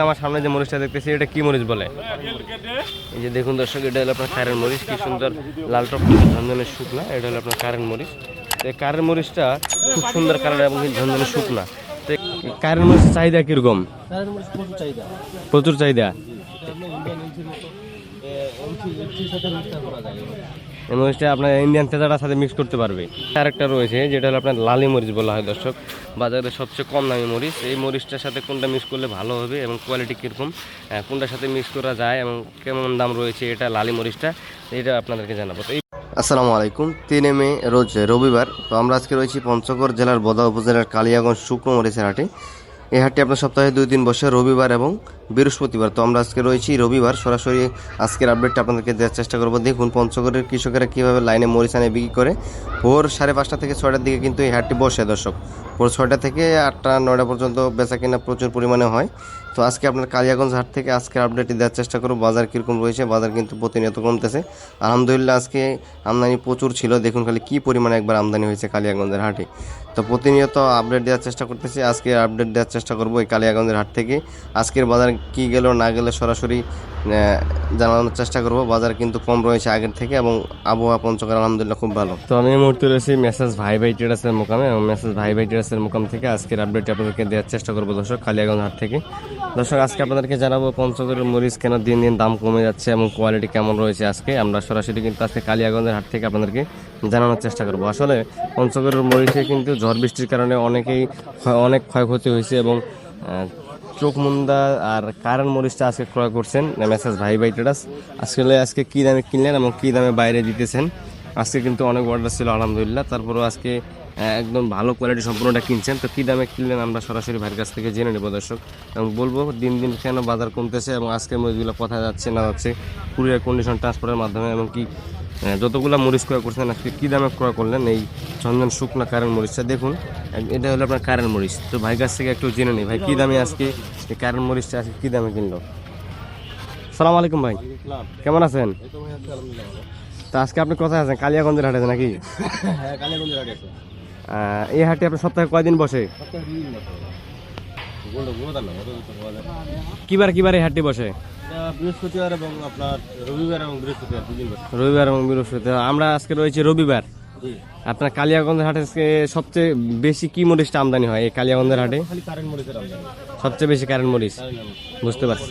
আমার সামনে যে মরিচটা দেখতেছি এটা কি মরিচ বলে? এই যে দেখুন দর্শক, এটা হলো আপনার কারেন্ট মরিচ, কি সুন্দর লাল টক ঝনঝনে শুকনা। এটা হলো আপনার কারেন্ট মরিচ। তো এই কারেন্ট মরিচটা খুব সুন্দর কালার এবং ঝনঝনে শুকনা। তো কারেন্ট মরিচের চাহিদা কিরকম? প্রচুর চাহিদা। এই মরিচটা আপনার ইন্ডিয়ান তেজাটার সাথে মিক্স করতে পারবে। আরেকটা রয়েছে যেটা হলো আপনার লালি মরিচ বলা হয় দর্শক, বাজারে সবচেয়ে কম দামি মরিচ। এই মরিচটার সাথে কোনটা মিক্স করলে ভালো হবে এবং কোয়ালিটি কীরকম, কোনটার সাথে মিক্স করা যায় এবং কেমন দাম রয়েছে এটা লালি মরিচটা, এটা আপনাদেরকে জানাবো। তো আসসালামু আলাইকুম। 3 মে রোজ রবিবার। তো আমরা আজকে রয়েছি পঞ্চগড় জেলার বোদা উপজেলার কালিয়াগঞ্জ শুকনো মরিচের হাটে। এই হাটটি আপনার সপ্তাহে 2 দিন বসে, রবিবার এবং বৃহস্পতিবার। তো আমরা আজকে রয়েছি রবিবার, সরাসরি আজকের আপডেটটা আপনাদেরকে দেওয়ার চেষ্টা করবো। দেখুন পঞ্চগড়ের কৃষকেরা কীভাবে লাইনে মরিচ আনে বিক্রি করে। ভোর 5:30 থেকে 6টার দিকে কিন্তু এই হাটটি বসে দর্শক। ভোর 6টা থেকে 8টা 9টা পর্যন্ত বেচা কিনা প্রচুর পরিমাণে হয়। তো আজকে আপনার কালিয়াগঞ্জ হাট থেকে আজকের আপডেটটি দেওয়ার চেষ্টা করব। বাজার কীরকম রয়েছে, বাজার কিন্তু প্রতিনিয়ত কমতেছে। আলহামদুলিল্লাহ আজকে আমদানি প্রচুর ছিল, দেখুন খালি কী পরিমাণে একবার আমদানি হয়েছে কালিয়াগঞ্জের হাটে। তো প্রতিনিয়ত আপডেট দেওয়ার চেষ্টা করতেছি, আজকে আপডেট দেওয়ার চেষ্টা করব এই কালিয়াগঞ্জের হাট থেকে। আজকের বাজার কি গেল না গেলে সরাসরি জানানোর চেষ্টা করব। বাজার কিন্তু কম রয়েছে আগের থেকে এবং আবহাওয়া পঞ্চগড় আলহামদুলিল্লাহ খুব ভালো। তো আমি এই মুহূর্তে রয়েছি মেসেজ ভাই ভাই ট্রেডার্সের মোকামে এবং মেসেজ ভাই ভাই ট্রেডার্সের মোকাম থেকে আজকের আপডেটটি আপনাদেরকে দেওয়ার চেষ্টা করবো দর্শক, কালিয়াগঞ্জ হাট থেকে। দর্শক আজকে আপনাদেরকে জানাবো পঞ্চগড়ের মরিচ কেন দিন দিন দাম কমে যাচ্ছে এবং কোয়ালিটি কেমন রয়েছে। আজকে আমরা সরাসরি কিন্তু আজকে কালিয়াগঞ্জের হাট থেকে আপনাদেরকে জানানোর চেষ্টা করবো। আসলে পঞ্চগড়ের মরিচে কিন্তু ঝড় বৃষ্টির কারণে অনেক ক্ষয়ক্ষতি হয়েছে এবং চোখ মুন্দা আর কারেন্ট মরিচটা আজকে ক্রয় করছেন মেসেজ ভাই ভাই ট্রেডার্স। আজকে কী দামে কিনলেন এবং কী দামে বাইরে দিতেছেন। আজকে কিন্তু অনেক অর্ডার ছিল আলহামদুলিল্লাহ, তারপরেও আজকে একদম ভালো কোয়ালিটি সম্পূর্ণটা কিনছেন। তো কী দামে কিনলেন আমরা সরাসরি ভাইয়ের কাছ থেকে জেনে নেব দর্শক, এবং বলবো দিন দিন কেন বাজার কমতেছে এবং আজকের মরিচগুলো কোথায় যাচ্ছে না যাচ্ছে, কুরিয়ার কন্ডিশন ট্রান্সপোর্টের মাধ্যমে, এবং কি যতগুলো মরিচ ক্রয় করছেন আজকে কী দামে ক্রয় করলেন এই চন্দন শুকনা কারেন্ট মরিচটা। দেখুন এটা হলো আপনার কারেন্ট মরিচ। তো ভাইয়ের কাছ থেকে একটু জেনে নিই ভাই কী দামে আজকে এই কারেন্ট মরিচটা আজকে কী দামে কিনলো। সালাম আলাইকুম ভাই, কেমন আছেন? তা আজকে আপনি কোথায় আছেন? কালিয়াগঞ্জের হাটে নাকি? হ্যাঁ, কালিয়াগঞ্জের হাটে আছে। এই হাটে আপনার সপ্তাহে কয়দিন বসে? কিবার এই হাটটি বসে? বৃহস্পতিবার এবং আপনার রবিবার এবং বৃহস্পতিবার 2 দিন বসে। রবিবার এবং বৃহস্পতিবার। আমরা আজকে রয়েছে রবিবার। আপনার কালিয়াগঞ্জের হাটে সবচেয়ে বেশি কি মরিচটা আমদানি হয় এই কালিয়াগঞ্জের হাটে? খালি কারেন্ট মরিচের আমদানি, সবচেয়ে বেশি কারেন্ট মরিচ। বুঝতে পারছি।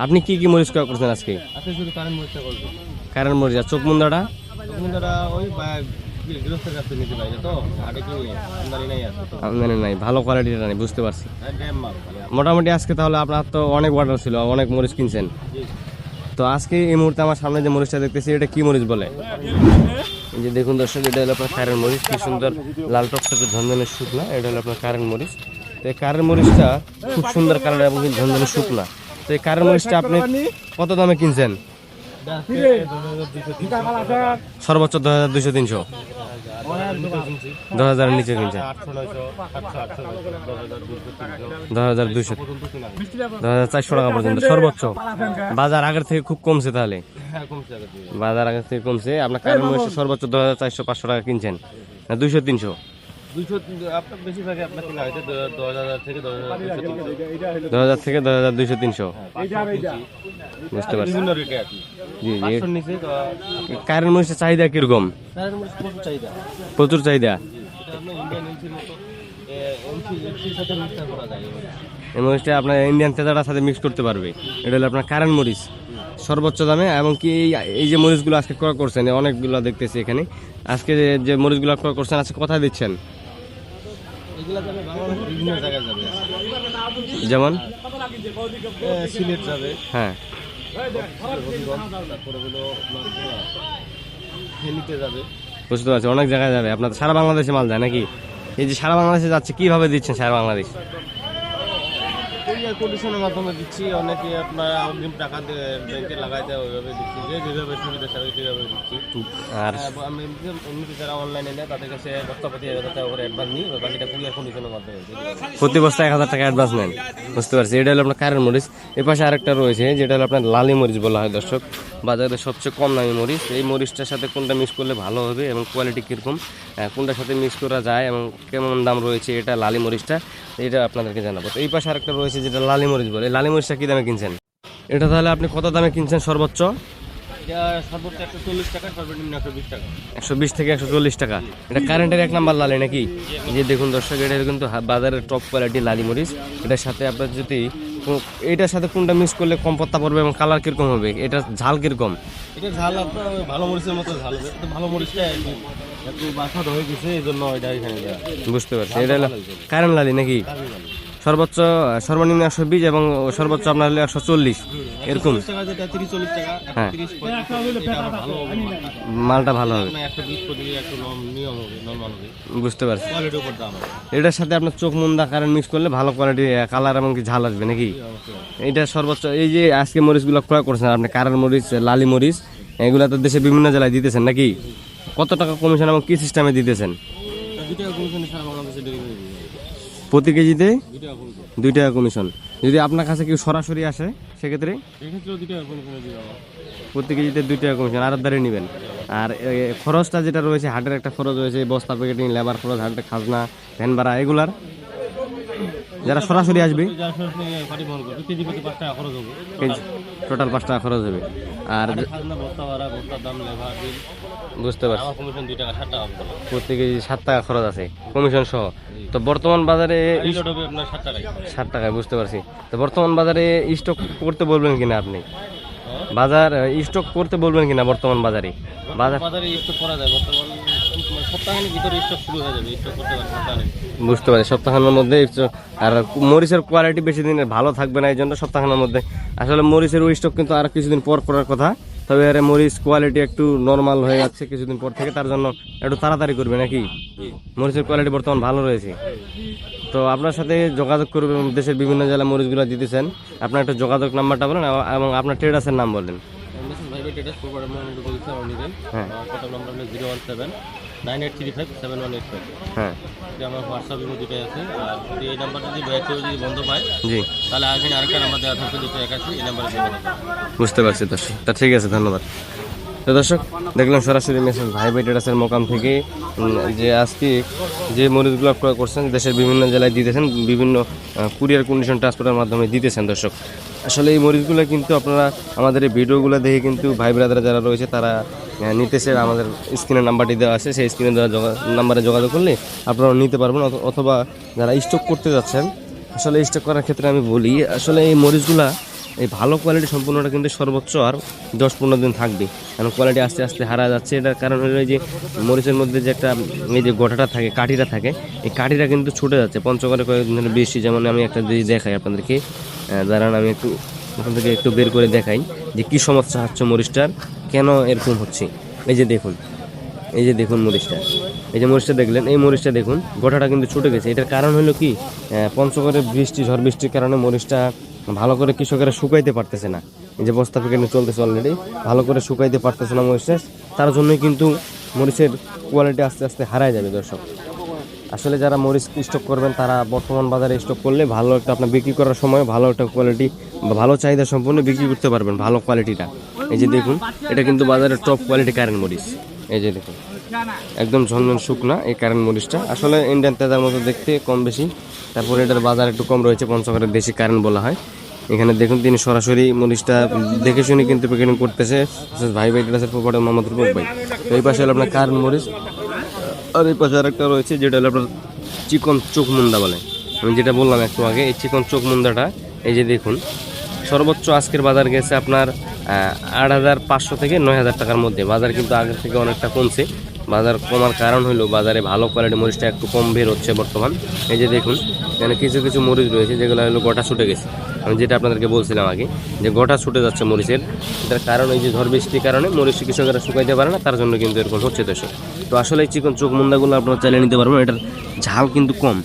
আপনি কি কি মরিচ ক্রয় করছেন আজকে? আজকে শুধু কারেন্ট মরিচটা করবো। কারেন্ট মরিচ আর চোখ মুন্দাটা? আপনারা ওই গৃহস্থের কাছে নিতে পারে তো, হাটে কি আমদানি নাই আছে তো, আমদানি নাই, ভালো কোয়ালিটিটা নেই। বুঝতে পারছি। ড্যাম মাল মোটামুটি আজকে তাহলে আপনার তো অনেক অর্ডার ছিল, অনেক মরিচ কিনছেন। তো আজকে এই মুহূর্তে আমার সামনে যে মরিচটা দেখতেছি এটা কি মরিচ বলে? এই যে দেখুন দর্শক, এটা হলো আপনার কারেন্ট মরিচ, কি সুন্দর লাল টকটকে ঝনঝনে শুকনা। এটা হলো আপনার কারেন্ট মরিচ। তো এই কারেন্ট মরিচটা খুব সুন্দর কালার এবং ঝনঝনে শুকনা। তো এই কারেন্ট মরিচটা আপনি কত দামে কিনছেন? সর্বোচ্চ 2200-300, 10,000 নিচে কিনছেন। 10,200, 10,400 টাকা পর্যন্ত সর্বোচ্চ। বাজার আগের থেকে খুব কমছে তাহলে? বাজার আগের থেকে কমছে। আপনার কারেন্ট মরিচ সর্বোচ্চ 2,400-500 টাকা কিনছেন না 200-300? 10,000 থেকে 10,200-300। বুঝতে পারছি। জি জি। কারেন্ট মরিচের চাহিদা কিরকম? প্রচুর চাহিদা। এই মরিচটা আপনার ইন্ডিয়ান তেজাটার সাথে মিক্স করতে পারবে। এটা হলো আপনার কারেন্ট মরিচ সর্বোচ্চ দামে। এবং কি এই যে মরিচগুলো আজকে ক্রয় করছেন অনেকগুলো দেখতেছি এখানে, আজকে যে মরিচগুলো ক্রয় করছেন আজকে কোথায় দিচ্ছেন? যেমন সিলেট যাবে, হ্যাঁ, বুঝতে পারছি, অনেক জায়গায় যাবে। আপনার সারা বাংলাদেশে মাল যায় নাকি? এই যে সারা বাংলাদেশে যাচ্ছে কিভাবে দিচ্ছেন সারা বাংলাদেশ? কন্ডিশনের মাধ্যমে দিচ্ছি। অনেকে আপনার অগ্রিম টাকা ব্যাংকে লাগাইতে ওইভাবে দিচ্ছি, যেভাবে সুবিধা সেভাবে দিচ্ছি। আর আমি এমনিতে যারা অনলাইনে নেয় তাদের কাছে বস্তাপাতি 1,000 টাকা করে অ্যাডভান্স নিই, বাকিটা কুরিয়ার কন্ডিশনের মাধ্যমে প্রতি বস্তায় 1,000 টাকা অ্যাডভান্স নেন। বুঝতে পারছি। এটা হলো আপনার কারেন্ট মরিচ। এর পাশে আরেকটা রয়েছে যেটা হলো আপনার লালি মরিচ বলা হয় দর্শক, বাজারে সবচেয়ে কম দামি মরিচ। এই মরিচটার সাথে কোনটা মিক্স করলে ভালো হবে এবং কোয়ালিটি কীরকম, কোনটার সাথে মিক্স করা যায় এবং কেমন দাম রয়েছে এটা লালি মরিচটা, এটা আপনাদেরকে জানাবো। তো এই পাশে আরেকটা রয়েছে যেটা লালি মরিচ বলে, এই লালি মরিচটা কী দামে কিনছেন? এটা তাহলে আপনি কত দামে কিনছেন সর্বোচ্চ? এটা সর্বোচ্চ 140 টাকা, সর্বনিম্ন 120 টাকা। 120 থেকে 140 টাকা। এটা কারেন্টের 1 নাম্বার লালি নাকি? যে দেখুন দর্শক, এটা কিন্তু বাজারের টপ কোয়ালিটি লালি মরিচ। এটার সাথে আপনার যদি এটার সাথে কোনটা মিক্স করলে কম পাত্তা পড়বে এবং কালার কিরকম হবে, এটা ঝাল কিরকম? এটা ঝাল আপনার ভালো মরিচের মতো ঝাল হবে, তো ভালো মরিচটা একটু বাসা হয়ে গেছে, এই জন্য এটা এখানে দেওয়া। বুঝতে পারছি। এটা হলো কারেন্ট লালি নাকি? সর্বোচ্চ সর্বনিম্ন 120 এবং সর্বোচ্চ আপনার হলো 140 এরকম। 30 টাকা যেটা 30-40 টাকা, হ্যাঁ। 30-35 এটা আরো ভালো হবে মালটা। মালটা ভালো হবে, 120 প্রতিদিন একটু নিয়ম হবে, নরমাল হবে, বুঝতে পারছি। কোয়ালিটির উপর দাম হবে। এটার সাথে আপনার চোখ মুন্দা কারেন্ট মিক্স করলে ভালো কোয়ালিটি কালার এবং কি ঝাল আসবে নাকি? এটা সর্বোচ্চ এই যে আজকে মরিচগুলো ক্রয় করছেন আপনি, কারেন্ট মরিচ, লালি মরিচ, এগুলো তো দেশে বিভিন্ন জেলায় দিতেছেন নাকি? কত টাকা কমিশন এবং কি সিস্টেমে দিতেছেন? 2 টাকা কমিশন সারা বাংলাদেশে ডেলিভারি দিবে। প্রতি কেজিতে 2 টাকা কমিশন। 2 টাকা কমিশন। যদি আপনার কাছে কেউ সরাসরি আসে সেক্ষেত্রে এক্ষেত্রেও 2 টাকা কমিশন দিবে আমার। প্রতি কেজিতে 2 টাকা কমিশন আর দ্বারে নেবেন। আর খরচটা যেটা রয়েছে, হাটের একটা খরচ রয়েছে, বস্তা প্যাকেটিং, লেবার খরচ, হাটের খাজনা, ভ্যান ভাড়া, এগুলার যারা সরাসরি আসবে যার সরাসরি পাটি বহন করবে, কেজি প্রতি 5 টাকা খরচ হবে। টোটাল 5 টাকা খরচ হবে। আর খাজনা, বস্তা ভাড়া, বস্তার দাম, লেবার বিল, বুঝতে পারছি, আমার কমিশন 2 টাকা 7 টাকা হবে। প্রতি কেজি 7 টাকা খরচ আছে কমিশন সহ। তো বর্তমান বাজারে এই লোড হবে আপনার 7 টাকায়। 7 টাকায়, বুঝতে পারছি। তো বর্তমান বাজারে স্টক করতে বলবেন কিনা আপনি? বাজার স্টক করতে বলবেন কিনা বর্তমান বাজারে? বাজারে স্টক করা যায়, বর্তমান সপ্তাহখানেক ভিতরে স্টক শুরু হয়ে যাবে, স্টক করতে পারবে সপ্তাহখানেক। বুঝতে পারছি, সপ্তাহখানেক মধ্যে আর মরিচের কোয়ালিটি বেশি দিনের ভালো থাকবে না, এই জন্য সপ্তাহখানেক মধ্যে। আসলে মরিচের স্টক কিন্তু আর কিছুদিন পর করার কথা, তবে আরে মরিচ কোয়ালিটি একটু নর্মাল হয়ে যাচ্ছে কিছুদিন পর থেকে, তার জন্য একটু তাড়াতাড়ি করবে নাকি? মরিচের কোয়ালিটি বর্তমান ভালো রয়েছে। তো আপনার সাথে যোগাযোগ করবে, দেশের বিভিন্ন জেলায় মরিচগুলো দিতেছেন, আপনার একটা যোগাযোগ নাম্বারটা বলেন এবং আপনার ট্রেডার্সের নাম বলেন। হ্যাঁ কত নাম্বার হলো 01798357185। হ্যাঁ আমার হোয়াটসঅ্যাপের মধ্যে দুটোই আছে। আর যদি এই নাম্বারটা যদি ব্যাক করে যদি বন্ধ পায়, জি, তাহলে এখানে আরেকটা নাম্বার দেওয়া থাকবে 281, এই নাম্বারে যোগাযোগ করবেন। বুঝতে পারছি দর্শক। তা ঠিক আছে, ধন্যবাদ। তো দর্শক দেখলাম সরাসরি মেসেজ ভাই ভাই ট্রেডার্সের মোকাম থেকে যে আজকে যে মরিচগুলো ক্রয় করছেন দেশের বিভিন্ন জেলায় দিতেছেন, বিভিন্ন কুরিয়ার কন্ডিশন ট্রান্সপোর্টের মাধ্যমে দিতেছেন। দর্শক আসলে এই মরিচগুলো কিন্তু আপনারা আমাদের এই ভিডিওগুলো দেখে কিন্তু ভাই ব্রাদার যারা রয়েছে তারা নিতেছে। আমাদের স্ক্রিনের নাম্বারটি দেওয়া আছে, সেই স্ক্রিনে দেওয়া নাম্বারে যোগাযোগ করলে আপনারা নিতে পারবেন। অথবা যারা স্টক করতে যাচ্ছেন, আসলে স্টক করার ক্ষেত্রে আমি বলি, আসলে এই মরিচগুলা এই ভালো কোয়ালিটি সম্পূর্ণটা কিন্তু সর্বোচ্চ আর 10-15 দিন থাকবে, কারণ কোয়ালিটি আস্তে আস্তে হারা যাচ্ছে। এটার কারণ হলো যে মরিচের মধ্যে যে একটা এই যে গোটাটা থাকে, কাঠিটা থাকে, এই কাঠিটা কিন্তু ছুটে যাচ্ছে পঞ্চগড়ে কয়েকদিন ধরে বেশি। যেমন আমি একটা যদি দেখাই আপনাদেরকে, দাঁড়ান আমি একটু ওখান থেকে একটু বের করে দেখাই যে কী সমস্যা হচ্ছে মরিচটার, কেন এরকম হচ্ছে। এই যে দেখুন, এই যে দেখুন মরিচটা, এই যে মরিচটা দেখলেন, এই মরিচটা দেখুন গোটাটা কিন্তু ছুটে গেছে। এটার কারণ হলো কি, পঞ্চগড়ের বৃষ্টি, ঝড় বৃষ্টির কারণে মরিচটা ভালো করে কৃষকেরা শুকাইতে পারতেছে না। এই যে বস্তা প্যাকেটে চলতেছে অলরেডি, ভালো করে শুকাইতে পারতেছে না মরিচটা, তার জন্যই কিন্তু মরিচের কোয়ালিটি আস্তে আস্তে হারায় যাবে। দর্শক আসলে যারা মরিচ স্টক করবেন তারা বর্তমান বাজারে স্টক করলে ভালো একটা আপনার বিক্রি করার সময় ভালো একটা কোয়ালিটি বা ভালো চাহিদা সম্পূর্ণ বিক্রি করতে পারবেন, ভালো কোয়ালিটিটা। এই যে দেখুন, এটা কিন্তু বাজারের টপ কোয়ালিটি কারেন্ট মরিচ। এই যে দেখুন একদম ঝনঝন শুকনা এই কারেন্ট মরিচটা, আসলে ইন্ডিয়ান তেজার মতো দেখতে কম বেশি। তারপরে এটার বাজার একটু কম রয়েছে, পঞ্চগড়ের দেশি কারেন্ট বলা হয়। এখানে দেখুন তিনি সরাসরি মরিচটা দেখে শুনে কিন্তু প্যাকেটিং করতেছে ভাই ভাই ট্রেডার্সের প্রোপাইটার মোহাম্মদ রূপক ভাই। তো এই পাশে হলো আপনার কারেন্ট মরিচ, আর এই পাশে আরেকটা রয়েছে যেটা হলো আপনার চিকন চোখ মুন্দা বলে, আমি যেটা বললাম একটু আগে। এই চিকন চোখ মুন্দাটা এই যে দেখুন, সর্বোচ্চ আজকের বাজার গেছে আপনার 8,500 থেকে 9,000 টাকার মধ্যে। বাজার কিন্তু আগের থেকে অনেকটা কমছে। বাজার কমার কারণ হলো বাজারে ভালো কোয়ালিটি মরিচটা একটু কম বের হচ্ছে বর্তমান। এই যে দেখুন এখানে কিছু কিছু মরিচ রয়েছে যেগুলো হলো গোটা ছুটে গেছে। আমি যেটা আপনাদেরকে বলছিলাম আগে যে গোটা ছুটে যাচ্ছে মরিচের, এটার কারণ এই যে ঝড় বৃষ্টির কারণে মরিচ কৃষকেরা শুকাইতে পারে না, তার জন্য কিন্তু এরকম হচ্ছে। দর্শক তো আসলে এই চিকন চোখ মুন্দাগুলো আপনারা চালিয়ে নিতে পারবেন। এটার ঝাল কিন্তু কম,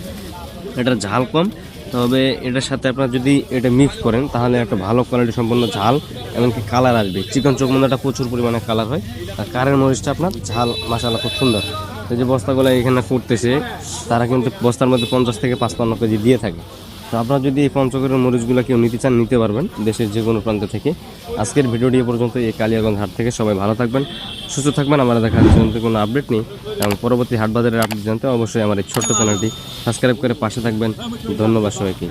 এটার ঝাল কম, তবে এটার সাথে আপনারা যদি এটা মিক্স করেন তাহলে একটা ভালো কোয়ালিটি সম্পন্ন ঝাল এমনকি কালার আসবে। চিকন চোখ মুন্দাটা প্রচুর পরিমাণে কালার হয়, আর কারেন্ট মরিচটা আপনার ঝাল মাশাআল্লাহ খুব সুন্দর। এই যে বস্তাগুলো এখানে করতেছে তারা কিন্তু বস্তার মধ্যে 50 থেকে 55 কেজি দিয়ে থাকে। তো আপনারা যদি এই পঞ্চগড়ের মরিচগুলো কেউ নিতে চান নিতে পারবেন দেশের যে কোনো প্রান্ত থেকে। আজকের ভিডিওটি এ পর্যন্ত। এই কালিয়াগঞ্জ হাট থেকে সবাই ভালো থাকবেন, সুস্থ থাকবেন। আমরা দেখা হচ্ছে কোনো আপডেট নেই এবং পরবর্তী হাট বাজারের আপডেট জানতে অবশ্যই আমার এই ছোট্ট চ্যানেলটি সাবস্ক্রাইব করে পাশে থাকবেন। ধন্যবাদ সবাইকে।